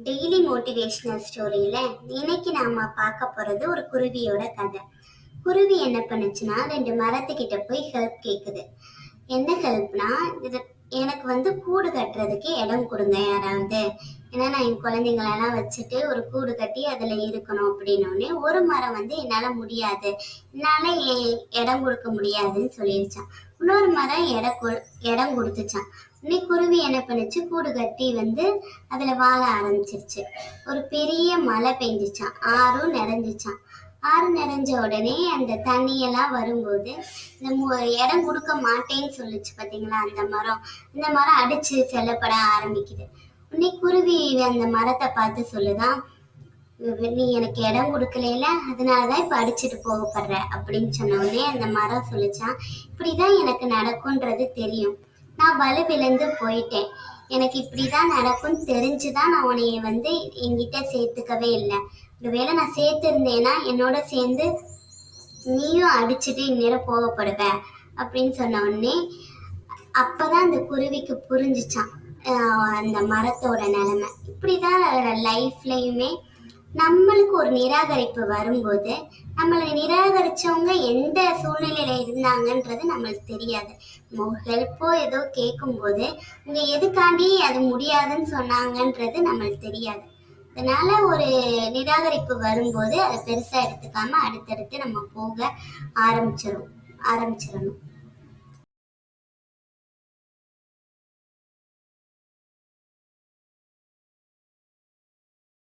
Daily motivational ஸ்டோரியில இன்னைக்கு நாம பார்க்க போறது ஒரு குருவியோட கதை. குருவி என்ன பண்ணுச்சுன்னா, ரெண்டு மரத்துக்கிட்ட போய் ஹெல்ப் கேக்குது. என்ன ஹெல்ப்னா, இது எனக்கு கூடு கட்டுறதுக்கு இடம் கொடுங்க யாராவது. ஏன்னா நான் என் குழந்தைங்களெல்லாம் வச்சுட்டு ஒரு கூடு கட்டி அதுல இருக்கணும் அப்படின்னோடனே ஒரு மரம் என்னால முடியாது, என்னால இடம் கொடுக்க முடியாதுன்னு சொல்லிருச்சான். இன்னொரு மரம் இடம் கொடுத்துச்சான். இன்னைக்கு குருவி என்ன பண்ணுச்சு, கூடு கட்டி அதுல வாழ ஆரம்பிச்சிருச்சு. ஒரு பெரிய மழை பெஞ்சிச்சான், ஆறும் நிறைஞ்சிச்சான். ஆறு நிறைஞ்ச உடனே அந்த தண்ணியெல்லாம் வரும்போது இந்த இடம் கொடுக்க மாட்டேன்னு சொல்லுச்சு பாத்தீங்களா அந்த மரம் அடிச்சு செல்லப்பட ஆரம்பிக்குது. உடனே குருவி அந்த மரத்தை பார்த்து சொல்லுதான், நீ எனக்கு இடம் கொடுக்கல, அதனாலதான் இப்ப அடிச்சுட்டு போகப்படுற அப்படின்னு சொன்ன உடனே அந்த மரம் சொல்லிச்சான், இப்படிதான் எனக்கு நடக்கும்ன்றது தெரியும், நான் வலுவிழந்து போயிட்டேன், எனக்கு இப்படிதான் நடக்கும்னு தெரிஞ்சுதான் நான் உன்னைய என்கிட்ட சேர்த்துக்கவே இல்லை. ஒருவேளை நான் சேர்த்து இருந்தேன்னா என்னோட சேர்ந்து நீயும் அடிச்சுட்டு இந்நேரம் போகப்படுவ அப்படின்னு சொன்ன உடனே அப்பதான் அந்த குருவிக்கு புரிஞ்சுச்சான் அந்த மரத்தோட நிலைமை. இப்படிதான் லைஃப்லயுமே நம்மளுக்கு ஒரு நிராகரிப்பு வரும்போது, நம்மளை நிராகரிச்சவங்க எந்த சூழ்நிலையில இருந்தாங்கன்றது நம்மளுக்கு தெரியாது. ஹெல்ப்போ ஏதோ கேட்கும்போது இங்க எதுக்காண்டி அது முடியாதுன்னு சொன்னாங்கன்றது நம்மளுக்கு தெரியாது. அதனால ஒரு நிராகரிப்பு வரும்போது அதை பெருசா எடுத்துக்காம அடுத்தடுத்து நம்ம போக ஆரம்பிச்சிடணும்.